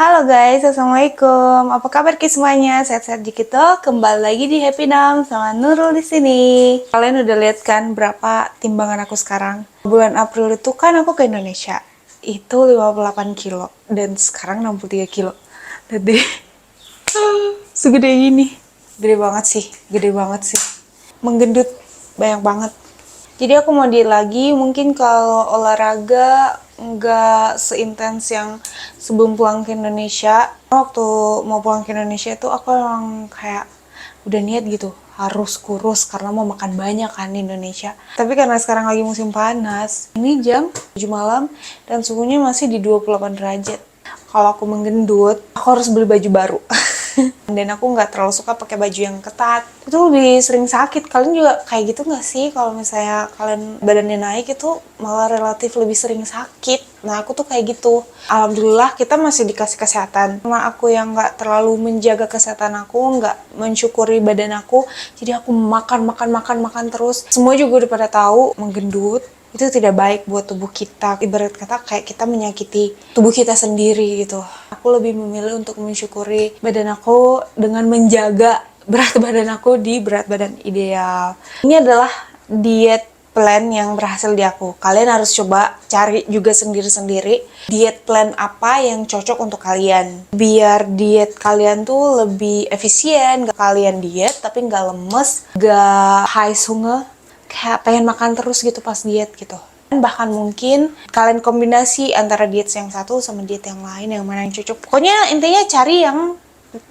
Halo guys, assalamualaikum. Apa kabar semuanya? Sehat-sehat dikit toh? Kembali lagi di Happy Nam sama Nurul di sini. Kalian udah lihat kan berapa timbangan aku sekarang? Bulan April itu kan aku ke Indonesia. Itu 58 kilo dan sekarang 63 kilo. Jadi segede gini. Gede banget sih. Menggendut banyak banget. Jadi aku mau diet lagi, mungkin kalau olahraga nggak seintens yang sebelum pulang ke Indonesia. Waktu mau pulang ke Indonesia itu aku emang kayak udah niat gitu, harus kurus karena mau makan banyak kan di Indonesia. Tapi karena sekarang lagi musim panas, ini jam 7 malam dan suhunya masih di 28 derajat. Kalau aku menggendut, aku harus beli baju baru. Dan aku nggak terlalu suka pakai baju yang ketat. Itu lebih sering sakit. Kalian juga kayak gitu nggak sih? Kalau misalnya kalian badannya naik itu malah relatif lebih sering sakit. Nah aku tuh kayak gitu. Alhamdulillah kita masih dikasih kesehatan. Karena aku yang nggak terlalu menjaga kesehatan aku, nggak mensyukuri badan aku, jadi aku makan terus. Semua juga udah pada tahu menggendut itu tidak baik buat tubuh kita. Ibarat kata kayak kita menyakiti tubuh kita sendiri gitu. Aku lebih memilih untuk mensyukuri badan aku dengan menjaga berat badan aku di berat badan ideal. Ini adalah diet plan yang berhasil di aku. Kalian harus coba cari juga sendiri-sendiri diet plan apa yang cocok untuk kalian. Biar diet kalian tuh lebih efisien. Gak kalian diet tapi gak lemes, gak high hunger, kayak pengen makan terus gitu pas diet gitu. Bahkan mungkin kalian kombinasi antara diet yang satu sama diet yang lain, yang mana yang cocok. Pokoknya intinya cari yang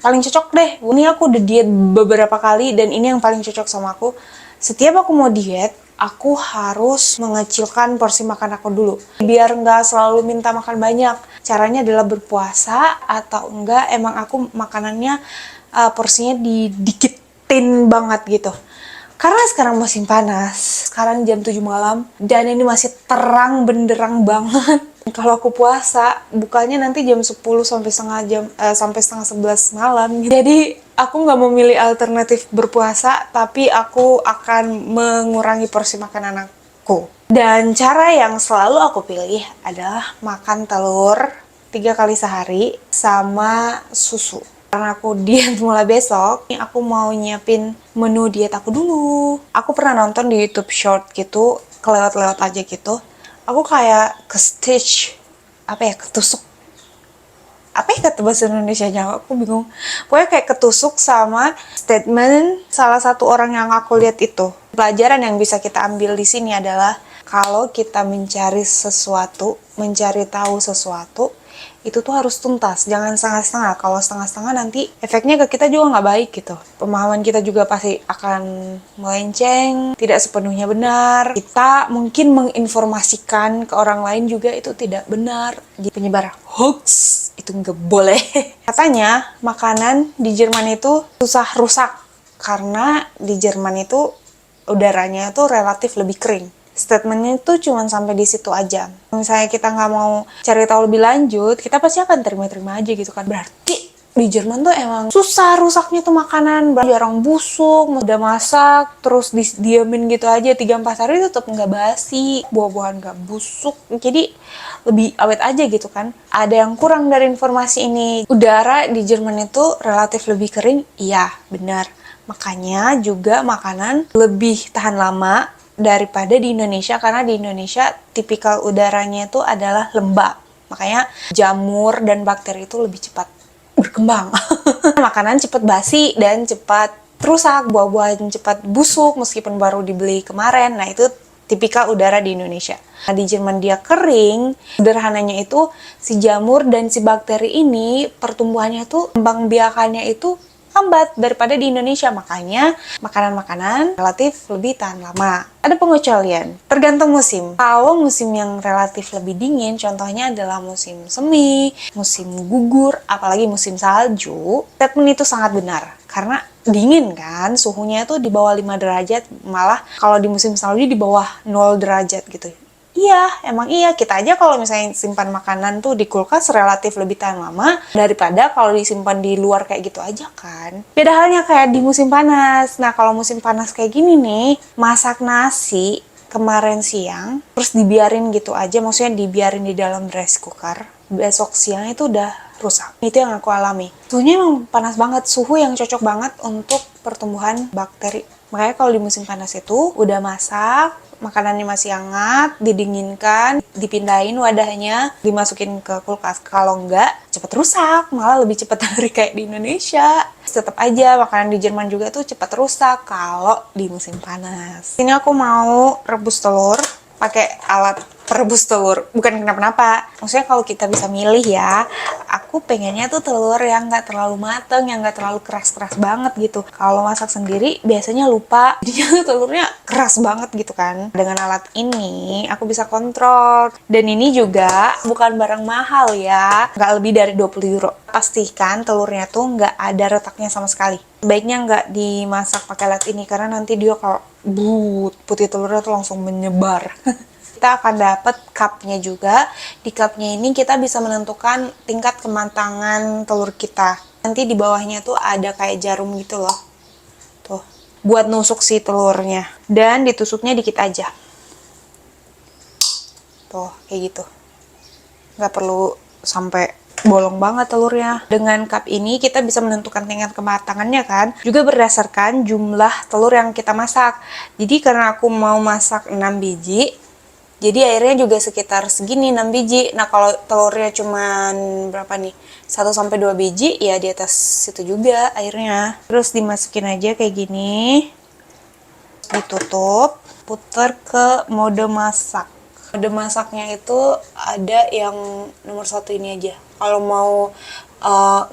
paling cocok deh. Ini aku udah diet beberapa kali dan ini yang paling cocok sama aku. Setiap aku mau diet, aku harus mengecilkan porsi makan aku dulu. Biar nggak selalu minta makan banyak. Caranya adalah berpuasa atau enggak emang aku makanannya porsinya didikitin banget gitu. Karena sekarang musim panas, sekarang jam 7 malam, dan ini masih terang benderang banget. Kalau aku puasa, bukanya nanti jam 10 sampai setengah 11 malam. Jadi aku nggak memilih alternatif berpuasa, tapi aku akan mengurangi porsi makanan aku. Dan cara yang selalu aku pilih adalah makan telur 3 kali sehari sama susu. Karena aku diet mulai besok, aku mau nyiapin menu diet aku dulu. Aku pernah nonton di YouTube short gitu, kelewat-lewat aja gitu. Aku kayak ketusuk. Apa ya kata bahasa Indonesianya? Aku bingung. Pokoknya kayak ketusuk sama statement salah satu orang yang aku lihat itu. Pelajaran yang bisa kita ambil di sini adalah kalau kita mencari sesuatu, mencari tahu sesuatu, itu tuh harus tuntas, jangan setengah-setengah. Kalau setengah-setengah nanti efeknya ke kita juga nggak baik gitu. Pemahaman kita juga pasti akan melenceng, tidak sepenuhnya benar. Kita mungkin menginformasikan ke orang lain juga itu tidak benar. Jadi penyebar hoax itu nggak boleh. Katanya makanan di Jerman itu susah rusak karena di Jerman itu udaranya itu relatif lebih kering. Statementnya itu cuma sampai di situ aja. Misalnya kita nggak mau cari tahu lebih lanjut, kita pasti akan terima-terima aja gitu kan. Berarti di Jerman tuh emang susah rusaknya tuh makanan, jarang busuk, udah masak, terus diamin gitu aja 3-4 hari tetap nggak basi, buah-buahan nggak busuk, jadi lebih awet aja gitu kan. Ada yang kurang dari informasi ini. Udara di Jerman itu relatif lebih kering, iya benar. Makanya juga makanan lebih tahan lama daripada di Indonesia, karena di Indonesia tipikal udaranya itu adalah lembab. Makanya jamur dan bakteri itu lebih cepat berkembang. Makanan cepat basi dan cepat rusak, buah-buahan cepat busuk meskipun baru dibeli kemarin. Nah, itu tipikal udara di Indonesia. Nah, di Jerman dia kering, sederhananya itu si jamur dan si bakteri ini pertumbuhannya itu, kembang biakannya itu lambat daripada di Indonesia. Makanya makanan-makanan relatif lebih tahan lama. Ada pengecualian, tergantung musim. Kalau musim yang relatif lebih dingin, contohnya adalah musim semi, musim gugur, apalagi musim salju, statement itu sangat benar. Karena dingin kan, suhunya itu di bawah 5 derajat, malah kalau di musim salju di bawah 0 derajat gitu. Iya, emang iya. Kita aja kalau misalnya simpan makanan tuh di kulkas relatif lebih tahan lama daripada kalau disimpan di luar kayak gitu aja kan. Beda halnya kayak di musim panas. Nah, kalau musim panas kayak gini nih, masak nasi kemarin siang, terus dibiarin gitu aja, maksudnya dibiarin di dalam rice cooker. besok siang itu udah rusak. Itu yang aku alami. Suhunya emang panas banget, suhu yang cocok banget untuk pertumbuhan bakteri. Makanya kalau di musim panas itu udah masak, makanannya masih hangat, didinginkan, dipindahin wadahnya, dimasukin ke kulkas. Kalau enggak, cepet rusak, malah lebih cepat dari kayak di Indonesia. Tetap aja makanan di Jerman juga tuh cepat rusak kalau di musim panas. Ini aku mau rebus telur pakai alat perebus telur, bukan kenapa-napa. Maksudnya kalau kita bisa milih ya, aku pengennya tuh telur yang nggak terlalu mateng, yang nggak terlalu keras-keras banget gitu. Kalau masak sendiri biasanya lupa, jadinya telurnya keras banget gitu kan. Dengan alat ini aku bisa kontrol. Dan ini juga bukan barang mahal ya, nggak lebih dari 20 euro. Pastikan telurnya tuh nggak ada retaknya sama sekali. Baiknya nggak dimasak pakai alat ini karena nanti dia kalau putih telurnya tuh langsung menyebar. Kita akan dapat cupnya juga. Di cupnya ini kita bisa menentukan tingkat kematangan telur kita. Nanti di bawahnya tuh ada kayak jarum gitu loh. Tuh, buat nusuk si telurnya. Dan ditusuknya dikit aja. Tuh, kayak gitu. Nggak perlu sampai bolong banget telurnya. Dengan cup ini kita bisa menentukan tingkat kematangannya kan, juga berdasarkan jumlah telur yang kita masak. Jadi karena aku mau masak 6 biji, jadi airnya juga sekitar segini, 6 biji. Nah kalau telurnya cuman berapa nih, 1-2 biji, ya di atas situ juga airnya. Terus dimasukin aja kayak gini, ditutup, putar ke mode masak. Mode masaknya itu ada yang nomor 1 ini aja. Kalau mau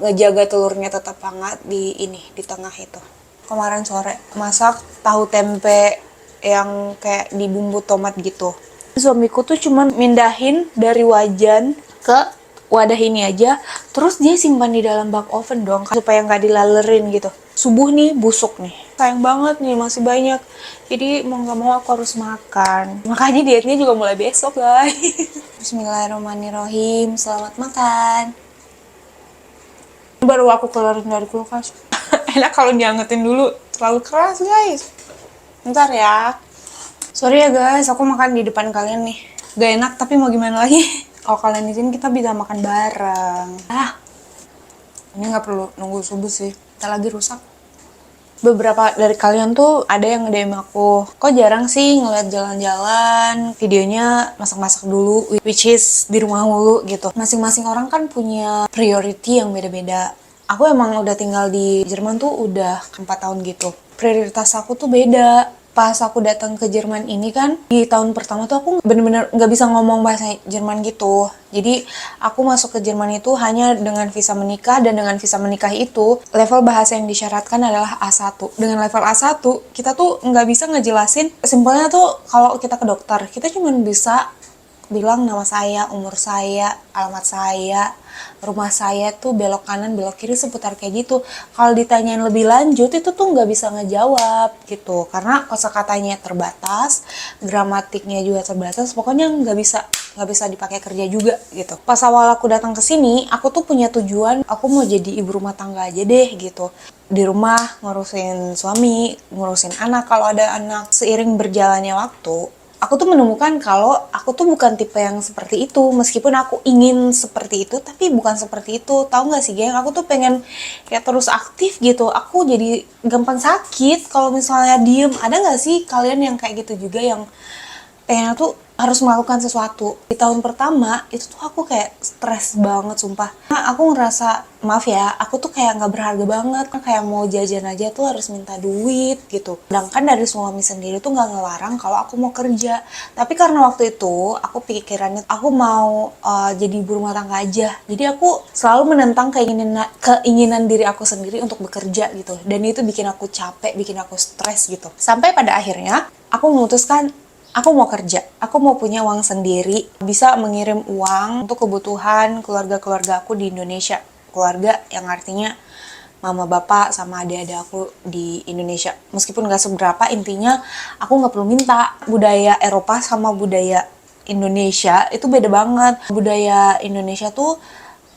ngejaga telurnya tetap hangat, di ini, di tengah itu. Kemarin sore masak tahu tempe yang kayak di bumbu tomat gitu. Suamiku tuh cuman mindahin dari wajan ke wadah ini aja, terus dia simpan di dalam bak oven dong, supaya nggak dilalerin gitu. Subuh nih busuk nih, sayang banget nih, masih banyak. Jadi mau nggak mau aku harus makan. Makanya dietnya juga mulai besok guys. Bismillahirrahmanirrahim, selamat makan. Baru aku keluarin dari kulkas. Enak kalau diangetin dulu, terlalu keras guys. Bentar ya. Sorry ya guys, aku makan di depan kalian nih. Gak enak, tapi mau gimana lagi? Kalau kalian di sini kita bisa makan bareng. Ini nggak perlu nunggu subuh sih. Kita lagi rusak. Beberapa dari kalian tuh ada yang nge-DM aku, kok jarang sih ngeliat jalan-jalan, videonya masak-masak dulu, which is di rumah mulu gitu. Masing-masing orang kan punya priority yang beda-beda. Aku emang udah tinggal di Jerman tuh udah 4 tahun gitu. Prioritas aku tuh beda. Pas aku datang ke Jerman ini kan, di tahun pertama tuh aku bener-bener nggak bisa ngomong bahasa Jerman gitu. Jadi aku masuk ke Jerman itu hanya dengan visa menikah, dan dengan visa menikah itu level bahasa yang disyaratkan adalah A1. Dengan level A1 kita tuh nggak bisa ngejelasin, simpelnya tuh kalau kita ke dokter kita cuma bisa bilang nama saya, umur saya, alamat saya, rumah saya tuh belok kanan, belok kiri, seputar kayak gitu. Kalau ditanyain lebih lanjut itu tuh nggak bisa ngejawab gitu, karena kosakatanya terbatas, gramatiknya juga terbatas, pokoknya nggak bisa dipakai kerja juga gitu. Pas awal aku datang ke sini, aku tuh punya tujuan, aku mau jadi ibu rumah tangga aja deh gitu. Di rumah ngurusin suami, ngurusin anak kalau ada anak. Seiring berjalannya waktu, aku tuh menemukan kalau aku tuh bukan tipe yang seperti itu. Meskipun aku ingin seperti itu, tapi bukan seperti itu. Tahu nggak sih geng, aku tuh pengen kayak terus aktif gitu. Aku jadi gampang sakit kalau misalnya diem. Ada nggak sih kalian yang kayak gitu juga, yang pengen tuh harus melakukan sesuatu? Di tahun pertama itu tuh aku kayak stres banget sumpah. Nah, aku ngerasa, maaf ya, aku tuh kayak nggak berharga banget, kayak mau jajan aja tuh harus minta duit gitu. Sedangkan dari suami sendiri tuh nggak ngelarang kalau aku mau kerja. Tapi karena waktu itu aku pikirannya aku mau jadi ibu rumah tangga aja. Jadi aku selalu menentang keinginan diri aku sendiri untuk bekerja gitu. Dan itu bikin aku capek, bikin aku stres gitu. Sampai pada akhirnya aku memutuskan, aku mau kerja, aku mau punya uang sendiri, bisa mengirim uang untuk kebutuhan keluarga-keluarga aku di Indonesia. Keluarga yang artinya mama, bapak, sama adik-adik aku di Indonesia. Meskipun gak seberapa, intinya aku gak perlu minta. Budaya Eropa sama budaya Indonesia itu beda banget. Budaya Indonesia tuh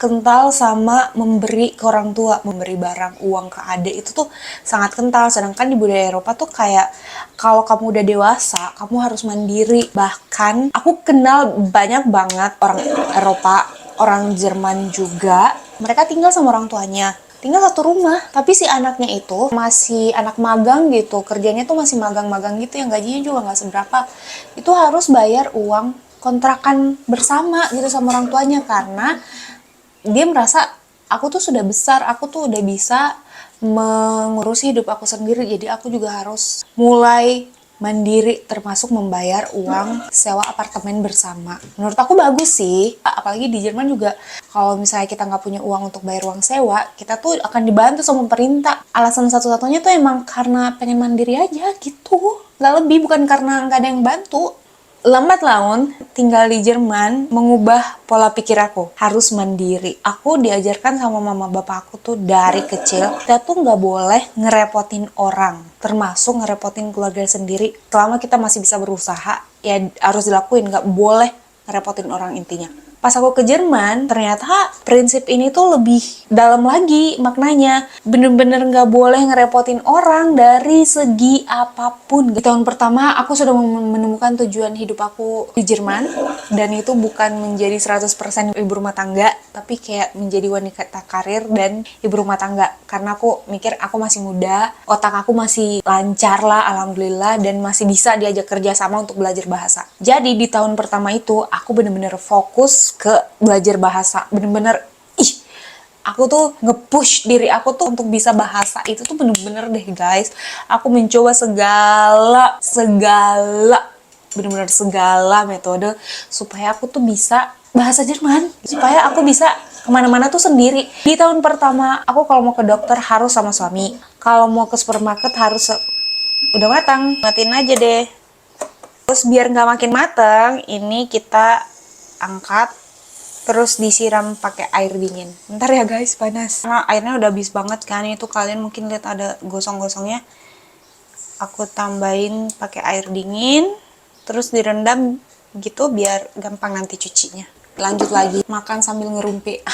kental sama memberi ke orang tua, memberi barang, uang ke adik, itu tuh sangat kental. Sedangkan di budaya Eropa tuh kayak kalau kamu udah dewasa, kamu harus mandiri. Bahkan aku kenal banyak banget orang Eropa, orang Jerman juga. Mereka tinggal sama orang tuanya, tinggal satu rumah, tapi si anaknya itu masih anak magang gitu, kerjanya tuh masih magang-magang gitu, yang gajinya juga nggak seberapa. Itu harus bayar uang kontrakan bersama gitu sama orang tuanya, karena dia merasa aku tuh sudah besar, aku tuh udah bisa mengurusi hidup aku sendiri, jadi aku juga harus mulai mandiri, termasuk membayar uang sewa apartemen bersama. Menurut aku bagus sih, apalagi di Jerman juga kalau misalnya kita nggak punya uang untuk bayar uang sewa, kita tuh akan dibantu sama pemerintah. Alasan satu-satunya tuh emang karena pengen mandiri aja gitu, nggak lebih, bukan karena nggak ada yang bantu. Lambat laun tinggal di Jerman mengubah pola pikir aku, harus mandiri. Aku diajarkan sama mama bapak aku tuh dari kecil, kita tuh nggak boleh ngerepotin orang, termasuk ngerepotin keluarga sendiri. Selama kita masih bisa berusaha, ya harus dilakuin, nggak boleh ngerepotin orang intinya. Pas aku ke Jerman, ternyata prinsip ini tuh lebih dalam lagi maknanya. Bener-bener nggak boleh ngerepotin orang dari segi apapun. Di tahun pertama, aku sudah menemukan tujuan hidup aku di Jerman. Dan itu bukan menjadi 100% ibu rumah tangga, tapi kayak menjadi wanita karir dan ibu rumah tangga. Karena aku mikir aku masih muda, otak aku masih lancar lah, alhamdulillah, dan masih bisa diajak kerja sama untuk belajar bahasa. Jadi di tahun pertama itu, aku bener-bener fokus ke belajar bahasa, bener-bener aku tuh nge-push diri aku tuh untuk bisa bahasa itu tuh bener-bener deh guys. Aku mencoba bener-bener segala metode supaya aku tuh bisa bahasa Jerman, supaya aku bisa kemana-mana tuh sendiri. Di tahun pertama aku kalau mau ke dokter harus sama suami, kalau mau ke supermarket harus udah matang, matiin aja deh. Terus biar nggak makin matang, ini kita angkat terus disiram pakai air dingin. Bentar ya guys, panas. Karena airnya udah habis banget kan, itu kalian mungkin lihat ada gosong-gosongnya. Aku tambahin pakai air dingin, terus direndam gitu biar gampang nanti cucinya. Lanjut lagi, makan sambil ngerumpi.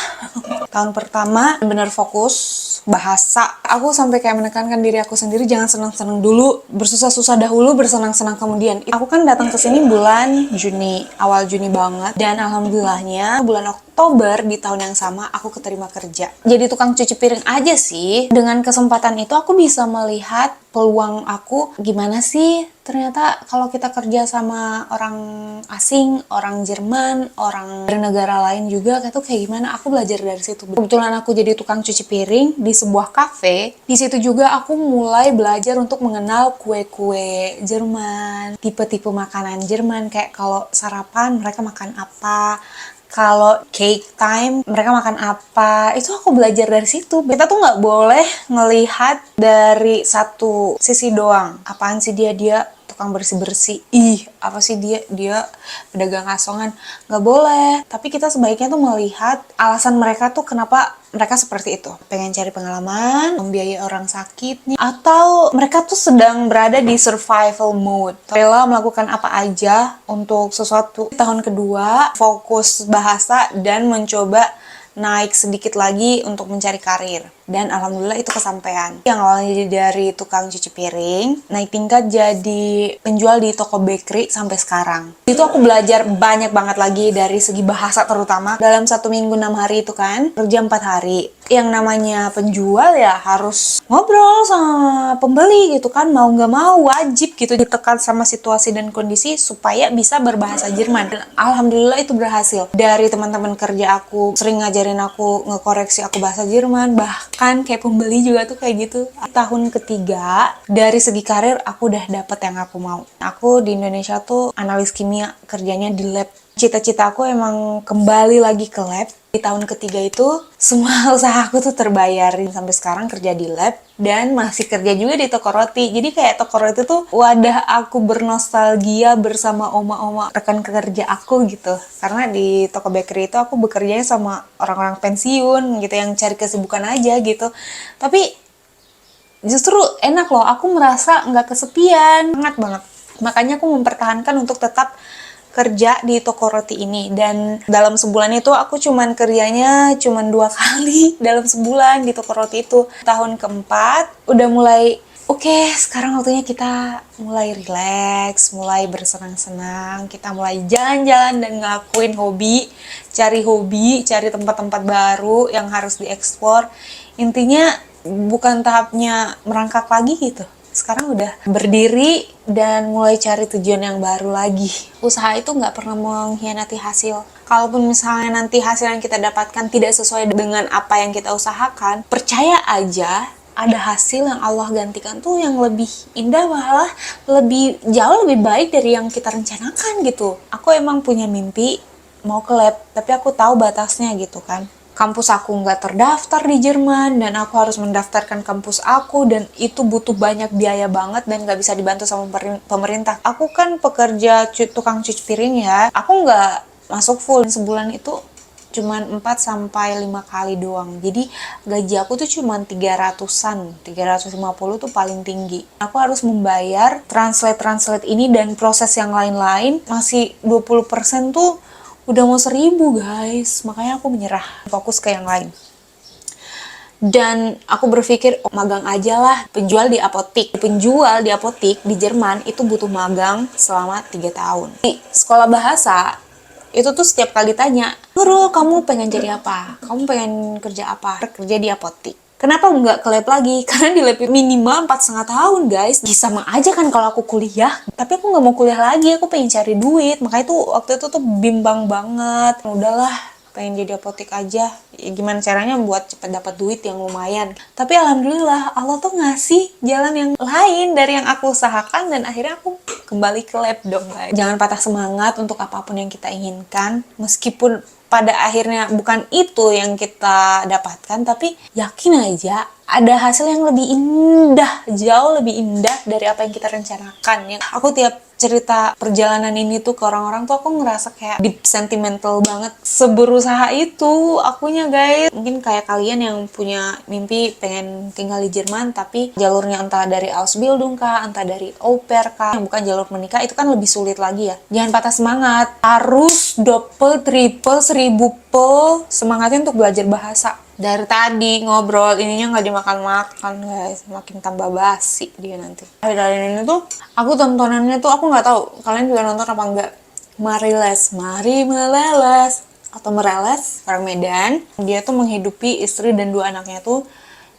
Tahun pertama bener fokus bahasa. Aku sampai kayak menekankan diri aku sendiri, jangan senang-senang dulu, bersusah-susah dahulu, bersenang-senang kemudian. Aku kan datang ke sini bulan Juni, awal Juni banget, dan alhamdulillahnya bulan Oktober di tahun yang sama aku keterima kerja. Jadi tukang cuci piring aja sih. Dengan kesempatan itu aku bisa melihat peluang aku gimana sih ternyata kalau kita kerja sama orang asing, orang Jerman, orang dari negara lain juga, kayak gimana. Aku belajar dari situ. Kebetulan aku jadi tukang cuci piring di sebuah cafe. Di situ juga aku mulai belajar untuk mengenal kue-kue Jerman, tipe-tipe makanan Jerman, kayak kalau sarapan mereka makan apa, kalau cake time mereka makan apa. Itu aku belajar dari situ. Kita tuh nggak boleh ngelihat dari satu sisi doang. Apaan sih dia tukang bersih-bersih, apa sih dia pedagang asongan. Nggak boleh. Tapi kita sebaiknya tuh melihat alasan mereka tuh kenapa mereka seperti itu. Pengen cari pengalaman, membiayai orang sakit nih, atau mereka tuh sedang berada di survival mode, rela melakukan apa aja untuk sesuatu. Tahun kedua fokus bahasa dan mencoba naik sedikit lagi untuk mencari karir. Dan alhamdulillah itu kesampaian. Yang awalnya jadi dari tukang cuci piring, naik tingkat jadi penjual di toko bakery sampai sekarang. Itu aku belajar banyak banget lagi dari segi bahasa terutama. Dalam 1 minggu 6 hari itu kan, kerja 4 hari. Yang namanya penjual ya harus ngobrol sama pembeli gitu kan, mau nggak mau wajib gitu ditekan sama situasi dan kondisi supaya bisa berbahasa Jerman. Dan alhamdulillah itu berhasil. Dari teman-teman kerja aku sering ngajarin aku, ngekoreksi aku bahasa Jerman, bahkan kayak pembeli juga tuh kayak gitu. Tahun ketiga dari segi karir aku udah dapet yang aku mau. Aku di Indonesia tuh analis kimia, kerjanya di lab. Cita-cita aku emang kembali lagi ke lab. Di tahun ketiga itu semua usaha aku tuh terbayarin, sampai sekarang kerja di lab dan masih kerja juga di toko roti. Jadi kayak toko roti tuh wadah aku bernostalgia bersama oma-oma rekan kerja aku gitu. Karena di toko bakery itu aku bekerjanya sama orang-orang pensiun gitu yang cari kesibukan aja gitu. Tapi justru enak loh, aku merasa nggak kesepian, sangat banget. Makanya aku mempertahankan untuk tetap kerja di toko roti ini. Dan dalam sebulan itu aku kerjanya 2 kali dalam sebulan di toko roti itu. Tahun keempat udah mulai Oke, sekarang waktunya kita mulai relax, mulai bersenang-senang, kita mulai jalan-jalan dan ngelakuin hobi, cari tempat-tempat baru yang harus dieksplor. Intinya bukan tahapnya merangkak lagi gitu. Sekarang udah berdiri dan mulai cari tujuan yang baru lagi. Usaha itu nggak pernah mengkhianati hasil. Kalaupun misalnya nanti hasil yang kita dapatkan tidak sesuai dengan apa yang kita usahakan, percaya aja ada hasil yang Allah gantikan tuh yang lebih indah, malah jauh lebih baik dari yang kita rencanakan gitu. Aku emang punya mimpi mau ke lab, tapi aku tahu batasnya gitu kan. Kampus aku nggak terdaftar di Jerman dan aku harus mendaftarkan kampus aku, dan itu butuh banyak biaya banget dan nggak bisa dibantu sama pemerintah. Aku kan pekerja tukang cuci piring ya, aku nggak masuk full, sebulan itu cuman 4-5 kali doang. Jadi gaji aku tuh cuman 300-an, 350 tuh paling tinggi. Aku harus membayar translate ini dan proses yang lain-lain, masih 20% tuh udah mau 1.000 guys. Makanya aku menyerah, fokus ke yang lain. Dan aku berpikir, magang aja lah, penjual di apotik. Penjual di apotik di Jerman itu butuh magang selama 3 tahun. Di sekolah bahasa, itu tuh setiap kali tanya, Nurul, kamu pengen jadi apa? Kamu pengen kerja apa? Kerja di apotik. Kenapa nggak ke lab lagi? Karena di lab minimal 4,5 tahun guys. Sama aja kan kalau aku kuliah. Tapi aku nggak mau kuliah lagi, aku pengen cari duit. Makanya tuh waktu itu tuh bimbang banget. Udahlah, pengen jadi apotek aja. Ya, gimana caranya buat cepet dapat duit yang lumayan. Tapi alhamdulillah Allah tuh ngasih jalan yang lain dari yang aku usahakan, dan akhirnya aku kembali ke lab dong guys. Jangan patah semangat untuk apapun yang kita inginkan, meskipun pada akhirnya bukan itu yang kita dapatkan, tapi yakin aja ada hasil yang lebih indah, jauh lebih indah dari apa yang kita rencanakan ya. Aku tiap cerita perjalanan ini tuh ke orang-orang tuh aku ngerasa kayak deep sentimental banget. Seberusaha itu akunya guys. Mungkin kayak kalian yang punya mimpi pengen tinggal di Jerman, tapi jalurnya entah dari Ausbildung kah, entah dari au pair kah, yang bukan jalur menikah, itu kan lebih sulit lagi ya. Jangan patah semangat, harus double, triple, 1000 semangatnya untuk belajar bahasa. Dari tadi ngobrol ininya nggak dimakan-makan guys, makin tambah basi dia nanti. Akhir-akhir ini tuh aku tontonannya tuh, aku nggak tahu kalian juga nonton apa enggak. Mariles, Mari Meleles atau Mereles, orang Medan. Dia tuh menghidupi istri dan 2 anaknya tuh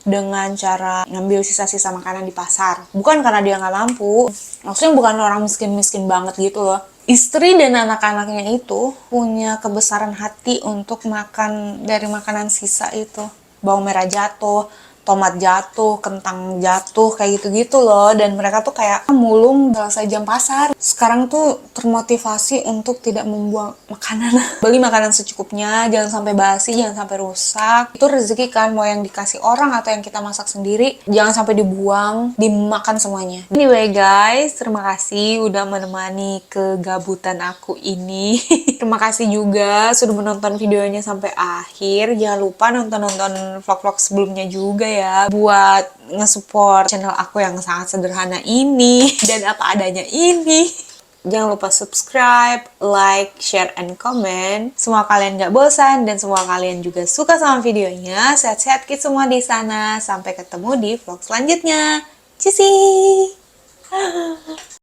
dengan cara ngambil sisa-sisa makanan di pasar. Bukan karena dia nggak mampu, maksudnya bukan orang miskin-miskin banget gitu loh. Istri dan anak-anaknya itu punya kebesaran hati untuk makan dari makanan sisa itu. Bawang merah jatuh, tomat jatuh, kentang jatuh, kayak gitu-gitu loh. Dan mereka tuh kayak mulung selesai jam pasar. Sekarang tuh termotivasi untuk tidak membuang makanan. Beli makanan secukupnya, jangan sampai basi, jangan sampai rusak. Itu rezeki kan, mau yang dikasih orang atau yang kita masak sendiri, jangan sampai dibuang, dimakan semuanya. Anyway guys, terima kasih udah menemani kegabutan aku ini. Terima kasih juga sudah menonton videonya sampai akhir. Jangan lupa nonton vlog-vlog sebelumnya juga ya, buat nge-support channel aku yang sangat sederhana ini dan apa adanya ini. Jangan lupa subscribe, like, share, and comment. Semua kalian gak bosan dan semua kalian juga suka sama videonya. Sehat-sehat kita semua di sana. Sampai ketemu di vlog selanjutnya. Cuci.